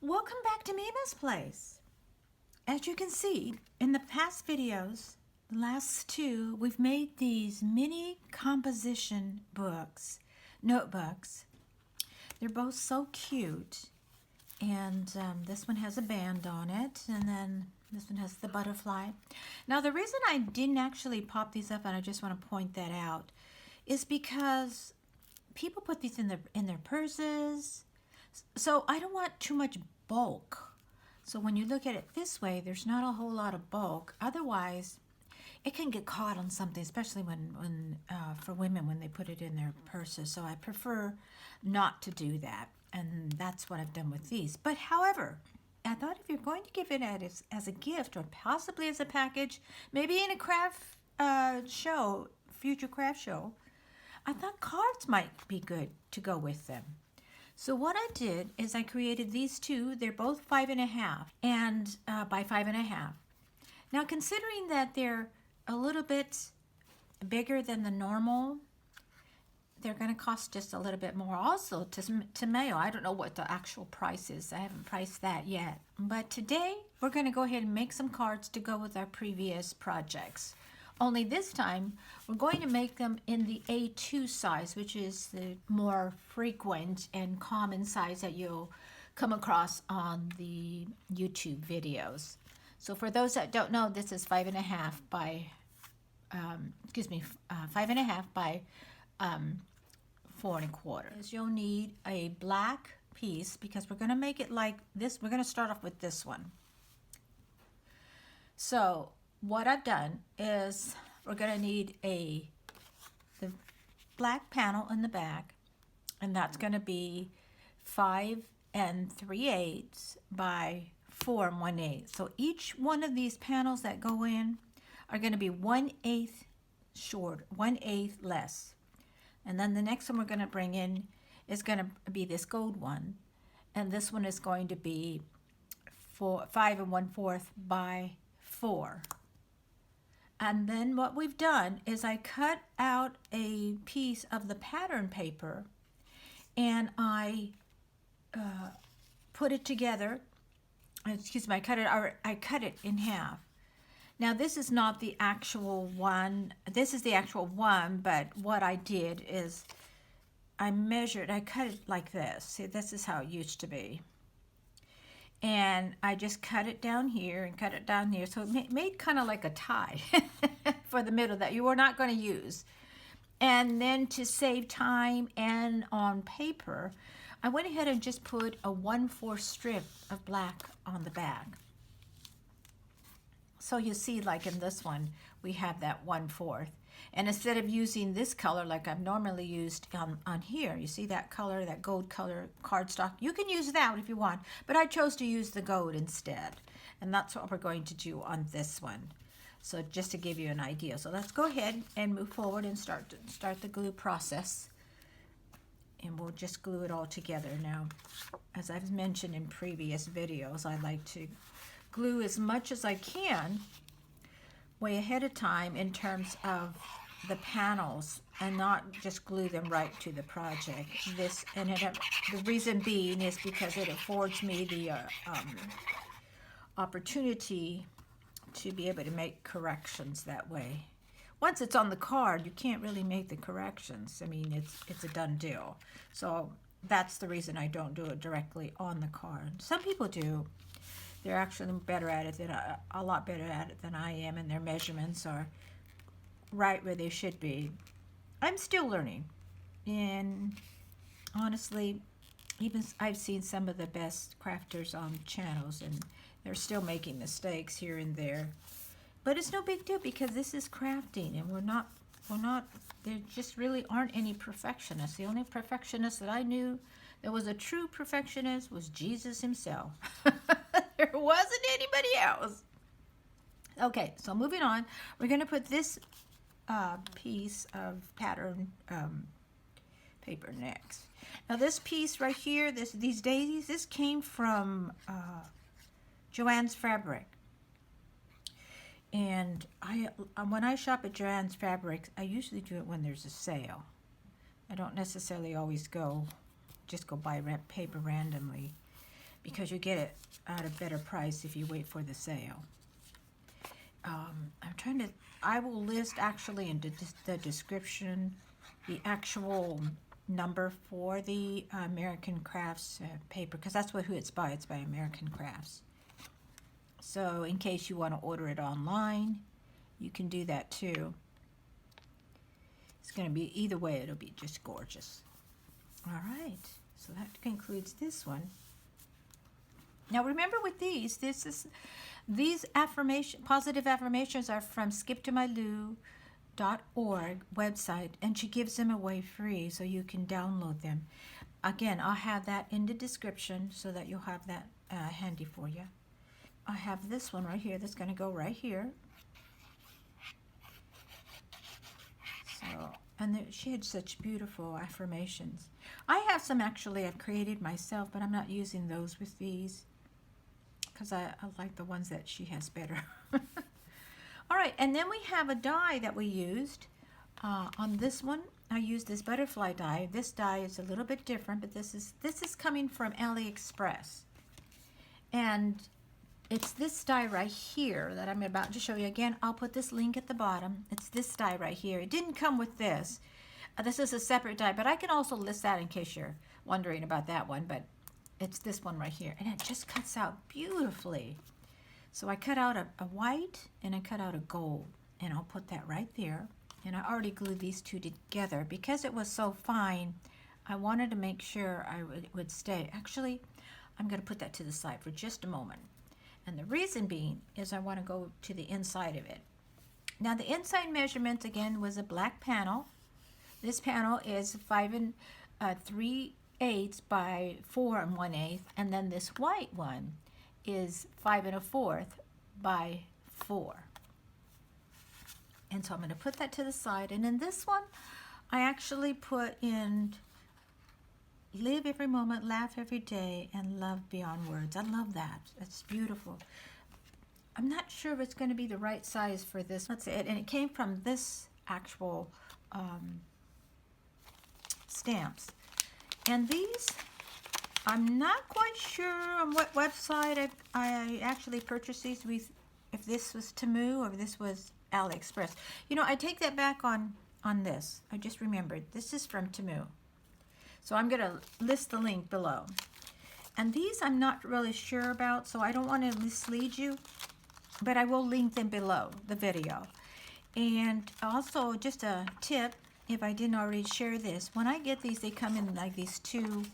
Welcome back to Mima's Place. As you can see in the past videos, the last two, we've made these mini composition notebooks. They're both so cute, and this one has a band on it, and then this one has the butterfly. Now the reason I didn't actually pop these up, and I just want to point that out, is because people put these in their purses, so I don't want too much bulk. So when you look at it this way, there's not a whole lot of bulk. Otherwise, it can get caught on something, especially when for women when they put it in their purses. So I prefer not to do that, and that's what I've done with these. But however, I thought if you're going to give it as a gift or possibly as a package, maybe in a craft show, future craft show, I thought cards might be good to go with them. So what I did is I created these two. They're both 5.5 and by 5.5. Now considering that they're a little bit bigger than the normal, they're going to cost just a little bit more also to mail. I don't know what the actual price is. I haven't priced that yet. But today we're going to go ahead and make some cards to go with our previous projects. Only this time, we're going to make them in the A2 size, which is the more frequent and common size that you'll come across on the YouTube videos. So for those that don't know, this is 5.5 by, 5.5 by 4.25. You'll need a black piece because we're going to make it like this. We're going to start off with this one. So what I've done is we're going to need the black panel in the back, and that's going to be 5 3/8 by 4 1/8. So each one of these panels that go in are going to be 1/8 short, 1/8 less. And then the next one we're going to bring in is going to be this gold one, and this one is going to be 5 1/4 by 4. And then what we've done is I cut out a piece of the pattern paper and I put it together. Excuse me, I cut it in half. Now this is not the actual one. This is the actual one, but what I did is I cut it like this. See, this is how it used to be. And I just cut it down here and cut it down here. So it made kind of like a tie for the middle that you are not going to use. And then to save time and on paper, I went ahead and just put a 1/4 strip of black on the back. So you see, like in this one, we have that 1/4. And instead of using this color like I've normally used on here, you see that color, that gold color cardstock? You can use that if you want, but I chose to use the gold instead. And that's what we're going to do on this one. So just to give you an idea. So let's go ahead and move forward and start the glue process. And we'll just glue it all together. Now, as I've mentioned in previous videos, I like to glue as much as I can way ahead of time in terms of the panels and not just glue them right to the project. The reason being is because it affords me the opportunity to be able to make corrections that way. Once it's on the card, you can't really make the corrections. I mean, it's a done deal. So that's the reason I don't do it directly on the card. Some people do. They're actually better at it a lot better at it than I am, and their measurements are right where they should be. I'm still learning, and honestly, even I've seen some of the best crafters on channels, and they're still making mistakes here and there. But it's no big deal because this is crafting, and we're not. There just really aren't any perfectionists. The only perfectionist that I knew that was a true perfectionist was Jesus himself. There wasn't anybody else. Okay, so moving on, we're going to put this piece of pattern paper next. Now this piece right here, these daisies, this came from Joann's Fabric. And when I shop at Joann's Fabric, I usually do it when there's a sale. I don't necessarily always just go buy paper randomly. because you get it at a better price if you wait for the sale. I will list actually in the description the actual number for the American Crafts paper, because that's who it's by. It's by American Crafts. So in case you want to order it online, you can do that too. It's going to be, either way, it'll be just gorgeous. All right, so that concludes this one. Now remember with these, these positive affirmations are from skiptomylou.org website, and she gives them away free so you can download them. Again, I'll have that in the description so that you'll have that handy for you. I have this one right here that's going to go right here. So, and she had such beautiful affirmations. I have some actually I've created myself, but I'm not using those with these because I like the ones that she has better. All right, and then we have a die that we used. On this one, I used this butterfly die. This die is a little bit different, but this is coming from AliExpress. And it's this die right here that I'm about to show you. Again, I'll put this link at the bottom. It's this die right here. It didn't come with this. This is a separate die, but I can also list that in case you're wondering about that one. But it's this one right here, and it just cuts out beautifully. So I cut out a white and I cut out a gold, and I'll put that right there. And I already glued these two together because it was so fine. I wanted to make sure it would stay. Actually, I'm going to put that to the side for just a moment. And the reason being is I want to go to the inside of it. Now the inside measurement again was a black panel. This panel is 5 3/8 by 4 1/8, and then this white one is 5 1/4 by 4. And so I'm going to put that to the side. And in this one, I actually put in live every moment, laugh every day, and love beyond words. I love that. It's beautiful. I'm not sure if it's going to be the right size for this. Let's see. And it came from this actual stamps. And these, I'm not quite sure on what website I actually purchased these with, if this was Temu or if this was AliExpress. You know, I take that back on this. I just remembered. This is from Temu. So I'm going to list the link below. And these I'm not really sure about, so I don't want to mislead you, but I will link them below the video. And also, just a tip, if I didn't already share this, when I get these, they come in like these two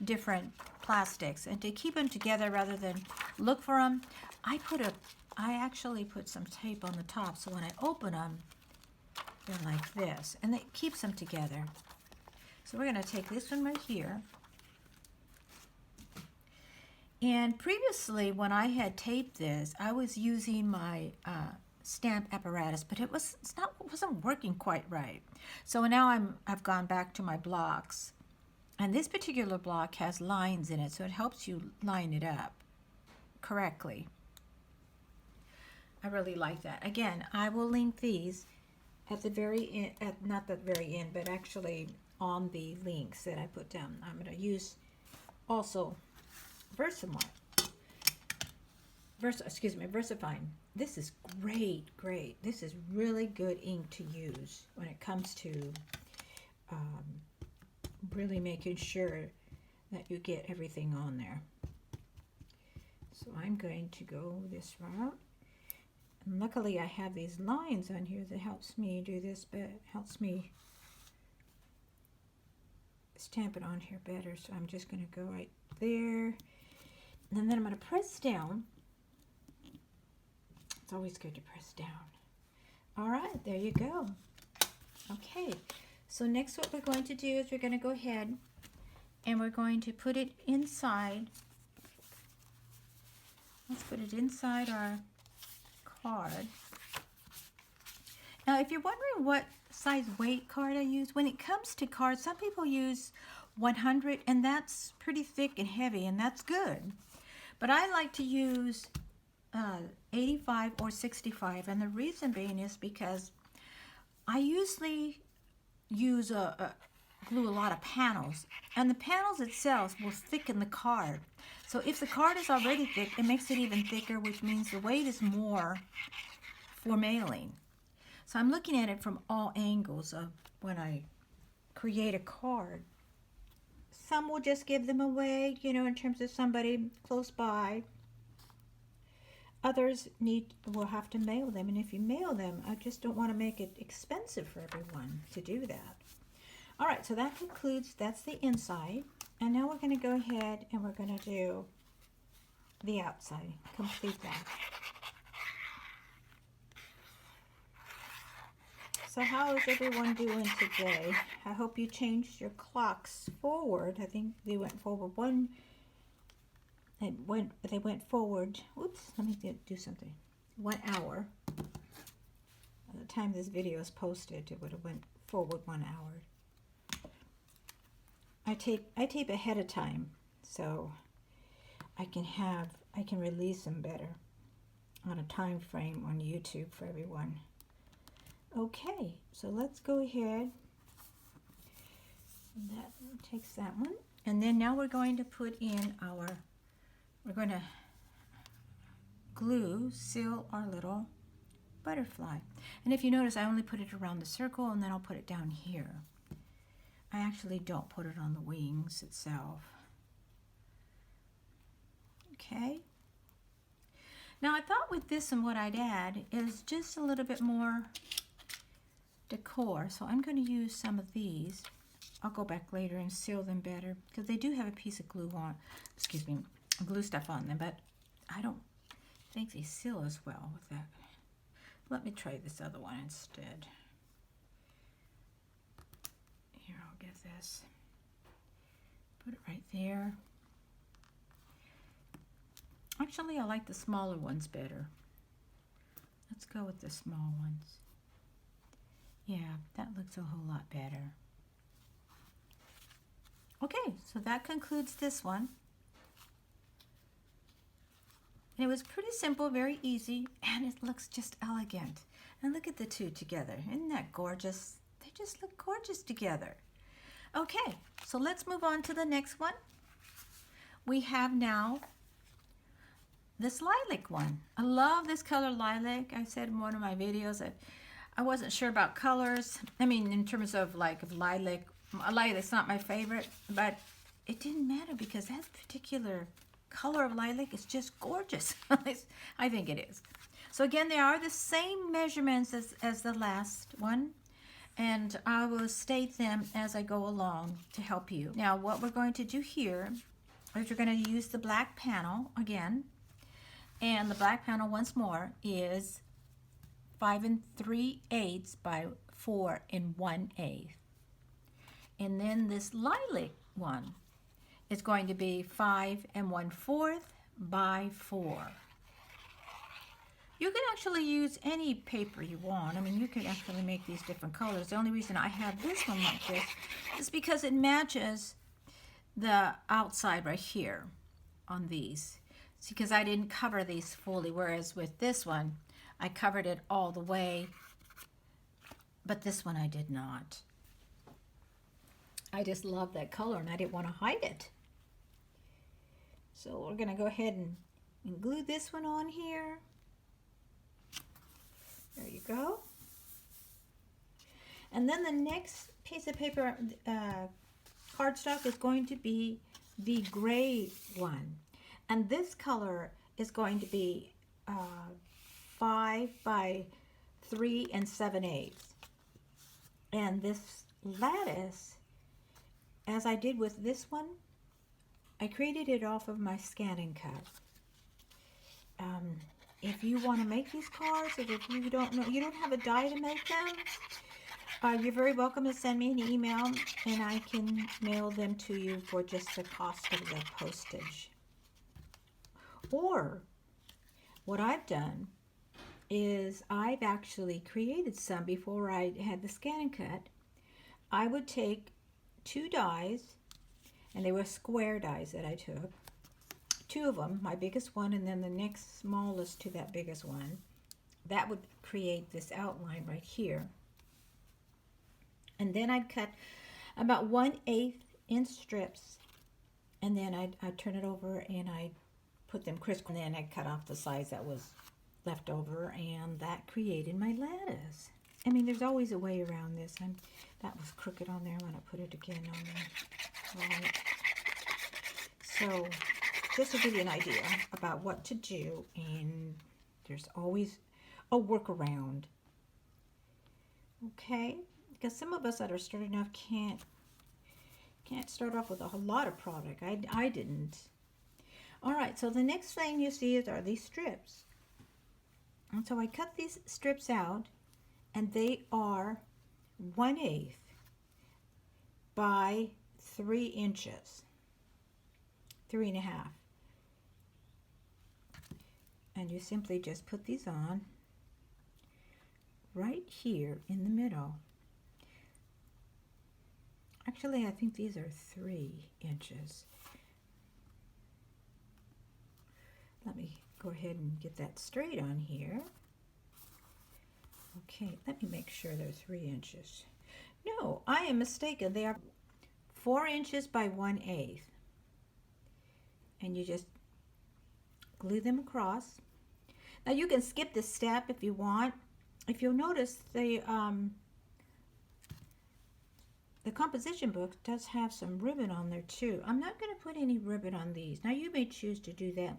different plastics. And to keep them together rather than look for them, I actually put some tape on the top, so when I open them, they're like this, and it keeps them together. So we're going to take this one right here. And previously, when I had taped this, I was using my stamp apparatus, but it wasn't working quite right. So now I've gone back to my blocks, and this particular block has lines in it, so it helps you line it up correctly. I really like that. Again, I will link these at the very end, not the very end, but actually on the links that I put down. I'm going to use also Versafine. This is great. This is really good ink to use when it comes to really making sure that you get everything on there. So I'm going to go this route. And luckily I have these lines on here that helps me do this, but helps me stamp it on here better. So I'm just going to go right there. And then I'm going to press down. It's always good to press down. All right, there you go. Okay, so next what we're going to do is we're going to go ahead and we're going to put it inside. Let's put it inside our card. Now, if you're wondering what size weight card I use, when it comes to cards, some people use 100, and that's pretty thick and heavy, and that's good. But I like to use 85 or 65, and the reason being is because I usually use glue a lot of panels, and the panels itself will thicken the card. So if the card is already thick, it makes it even thicker, which means the weight is more for mailing. So I'm looking at it from all angles of when I create a card. Some will just give them away, you know, in terms of somebody close by. Others will have to mail them, and if you mail them, I just don't want to make it expensive for everyone to do that. All right, so that concludes, that's the inside. And now we're going to go ahead and we're going to do the outside, complete that. So how is everyone doing today? I hope you changed your clocks forward. I think they went forward they went forward. Oops, let me do something. 1 hour. By the time this video is posted, it would have went forward 1 hour. I tape ahead of time, so I can release them better on a time frame on YouTube for everyone. Okay, so let's go ahead. That takes that one. And then now we're going to put in we're going to seal our little butterfly. And if you notice, I only put it around the circle and then I'll put it down here. I actually don't put it on the wings itself. Okay. Now I thought with this one what I'd add is just a little bit more decor. So I'm going to use some of these. I'll go back later and seal them better because they do have a piece of glue stuff on them, but I don't think they seal as well with that. Let me try this other one instead. Here, I'll get this. Put it right there. Actually, I like the smaller ones better. Let's go with the small ones. Yeah, that looks a whole lot better. Okay, so that concludes this one. And it was pretty simple, very easy, and it looks just elegant. And look at the two together. Isn't that gorgeous? They just look gorgeous together. Okay, so let's move on to the next one. We have now this lilac one. I love this color lilac. I said in one of my videos that I wasn't sure about colors. I mean, in terms of like lilac, it's not my favorite, but it didn't matter because that particular color of lilac is just gorgeous. I think it is. So again, they are the same measurements as the last one, and I will state them as I go along to help you. Now, what we're going to do here is we're going to use the black panel again, and the black panel once more is 5 3/8 by 4 1/8. And then this lilac one is going to be 5 1/4 by 4. You can actually use any paper you want. I mean, you can actually make these different colors. The only reason I have this one like this is because it matches the outside right here on these. It's because I didn't cover these fully, whereas with this one, I covered it all the way, but this one I did not. I just love that color and I didn't want to hide it. So we're going to go ahead and glue this one on here. There you go. And then the next piece of paper, cardstock, is going to be the gray one. And this color is going to be 5 by 3 7/8. And this lattice, as I did with this one, I created it off of my scanning cut. If you want to make these cards, or if you don't know, you don't have a die to make them, you're very welcome to send me an email and I can mail them to you for just the cost of the postage. Or what I've done is I've actually created some before I had the scanning cut. I would take 2 dies, and they were square dies that I took. 2 of them, my biggest one and then the next smallest to that biggest one. That would create this outline right here. And then I'd cut about 1/8 in strips, and then I turn it over and I put them crisp, and then I cut off the size that was left over, and that created my lattice. I mean, there's always a way around this. That was crooked on there. I'm going to put it again on there. Right. So, just to give you an idea about what to do, and there's always a workaround. Okay? Because some of us that are starting off can't start off with a whole lot of product. I didn't. All right, so the next thing you see are these strips. And so I cut these strips out, and they are 1/8 by 3 inches, 3.5. And you simply just put these on right here in the middle. Actually, I think these are 3 inches. Let me go ahead and get that straight on here. Okay, let me make sure they're 3 inches. No, I am mistaken. They are 4 inches by 1/8. And you just glue them across. Now you can skip this step if you want. If you'll notice, the composition book does have some ribbon on there too. I'm not going to put any ribbon on these. Now you may choose to do that,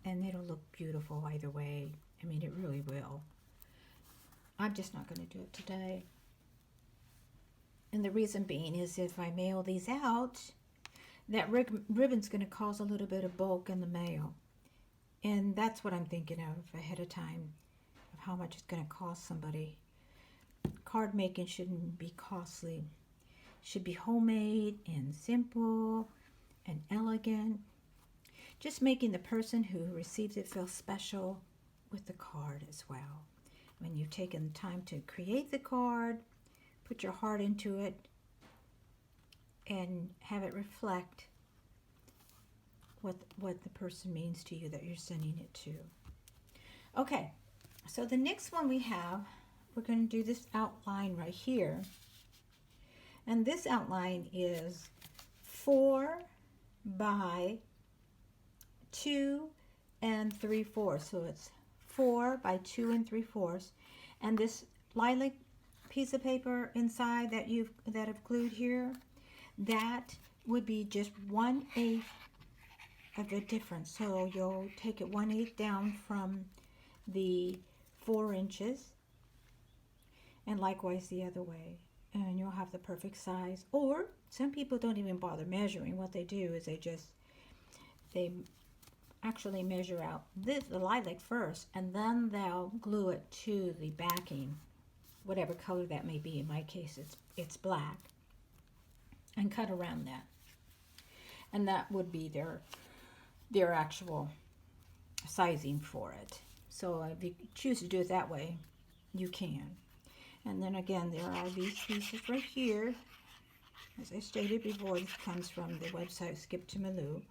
and it'll look beautiful either way. I mean, it really will. I'm just not going to do it today. And the reason being is if I mail these out, that ribbon's going to cause a little bit of bulk in the mail. And that's what I'm thinking of ahead of time, of how much it's going to cost somebody. Card making shouldn't be costly. It should be homemade and simple and elegant. Just making the person who receives it feel special with the card as well. When you've taken the time to create the card, put your heart into it, and have it reflect what the person means to you that you're sending it to. Okay, so the next one we have, we're going to do this outline right here. And this outline is 4 by 2 3/4. So it's 4 by 2 3/4. And this lilac piece of paper inside that I've glued here, that would be just 1/8 of the difference. So you'll take it 1/8 down from the 4 inches, and likewise the other way, and you'll have the perfect size. Or some people don't even bother measuring. What they do is they actually measure out the lilac first, and then they'll glue it to the backing, whatever color that may be. In my case, it's black, and cut around that, and that would be their actual sizing for it. So if you choose to do it that way, you can. And then again, there are these pieces right here. As I stated before, this comes from the website Skip to Malou.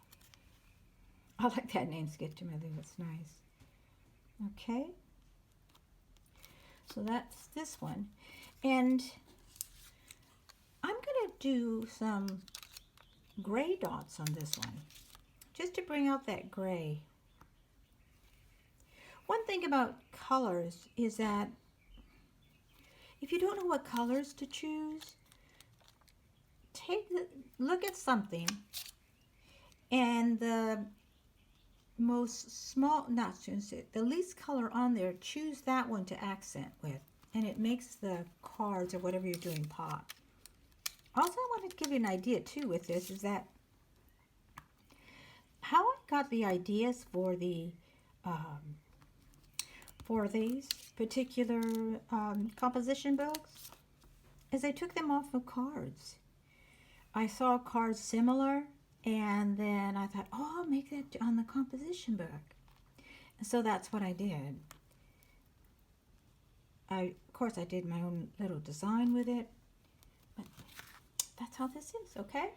I like that name, Skip to Malou. It's nice. Okay. So that's this one. And I'm going to do some gray dots on this one, just to bring out that gray. One thing about colors is that if you don't know what colors to choose, look at something, and the the least color on there, choose that one to accent with, and it makes the cards or whatever you're doing pop. Also, I wanted to give you an idea too with this, is that how I got the ideas for these particular composition books is I took them off of cards. I saw cards similar, and then I thought, oh, I'll make that on the composition book. And so that's what I did. Of course, I did my own little design with it, but that's how this is, okay?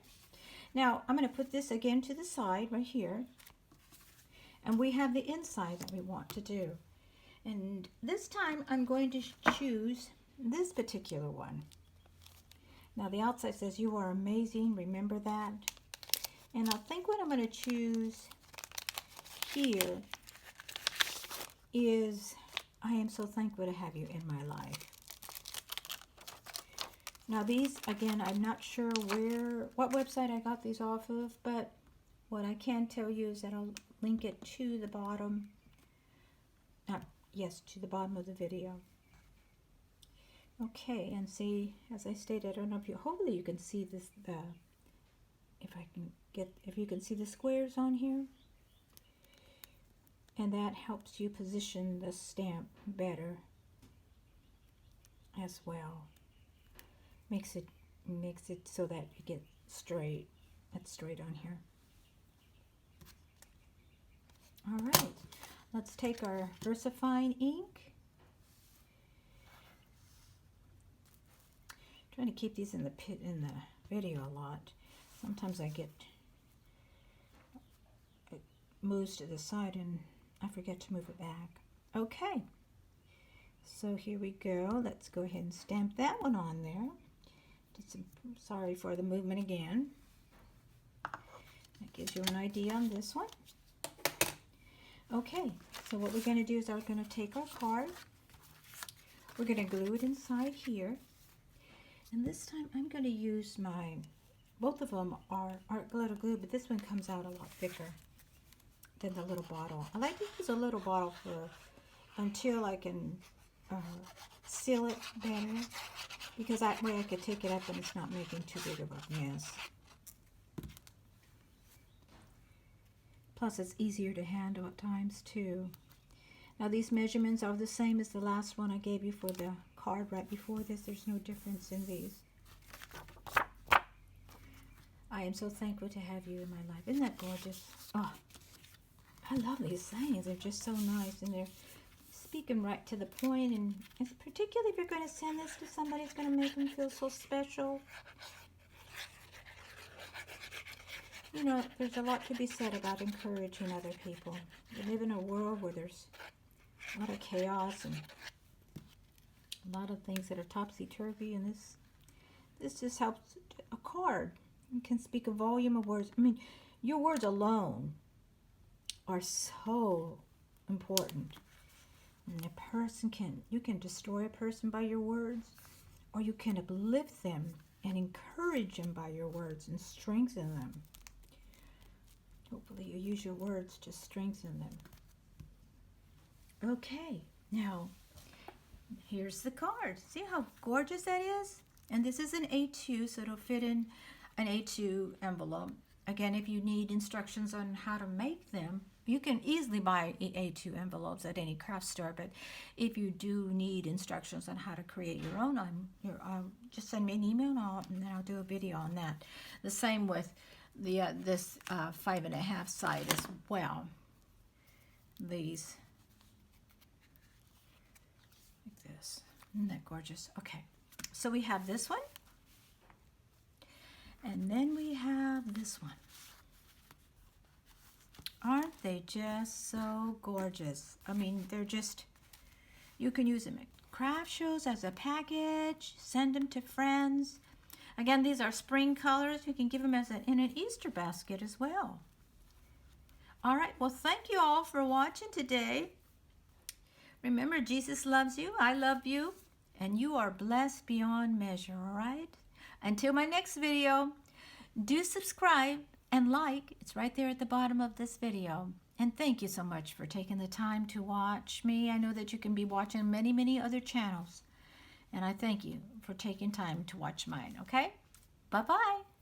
Now, I'm going to put this again to the side right here, and we have the inside that we want to do. And this time, I'm going to choose this particular one. Now the outside says, "You are amazing." Remember that. And I think what I'm going to choose here is, "I am so thankful to have you in my life." Now these, again, I'm not sure what website I got these off of, but what I can tell you is that I'll link it to the bottom. Yes, to the bottom of the video. Okay, and see, as I stated, I don't know if you, hopefully you can see this, if you can see the squares on here. And that helps you position the stamp better as well. Makes it so that you get straight. It's straight on here. All right, let's take our Versafine ink. Trying to keep these in the video a lot. Sometimes it moves to the side and I forget to move it back. Okay, so here we go. Let's go ahead and stamp that one on there. Sorry for the movement again. That gives you an idea on this one. Okay, so what we're going to do is we're going to take our card. We're going to glue it inside here. And this time I'm going to use both of them are art glitter glue, but this one comes out a lot thicker than the little bottle. I like to use a little bottle until I can seal it better, because that way I could take it up and it's not making too big of a mess. Plus it's easier to handle at times too. Now these measurements are the same as the last one I gave you for the card right before this. There's no difference in these. I am so thankful to have you in my life. Isn't that gorgeous? Oh, I love these things. They're just so nice, and they're speaking right to the point, and particularly if you're going to send this to somebody, it's going to make them feel so special. You know, there's a lot to be said about encouraging other people. We live in a world where there's a lot of chaos and a lot of things that are topsy-turvy, and this just helps. A card, you can speak a volume of words. I mean, your words alone are so important. And you can destroy a person by your words, or you can uplift them and encourage them by your words and strengthen them. Hopefully you use your words to strengthen them. Okay, now here's the card. See how gorgeous that is? And this is an A2, so it'll fit in an A2 envelope. Again, if you need instructions on how to make them, you can easily buy A2 envelopes at any craft store, but if you do need instructions on how to create your own, just send me an email and then I'll do a video on that. The same with this 5.5 side as well. These, like this. Isn't that gorgeous? Okay, so we have this one, and then we have this one. Aren't they just so gorgeous? I mean, they're just, you can use them at craft shows as a package, send them to friends. Again, these are spring colors. You can give them in an Easter basket as well. All right, well, thank you all for watching today. Remember, Jesus loves you, I love you, and you are blessed beyond measure, all right? Until my next video, do subscribe and like. It's right there at the bottom of this video. And thank you so much for taking the time to watch me. I know that you can be watching many, many other channels. And I thank you for taking time to watch mine, okay? Bye-bye.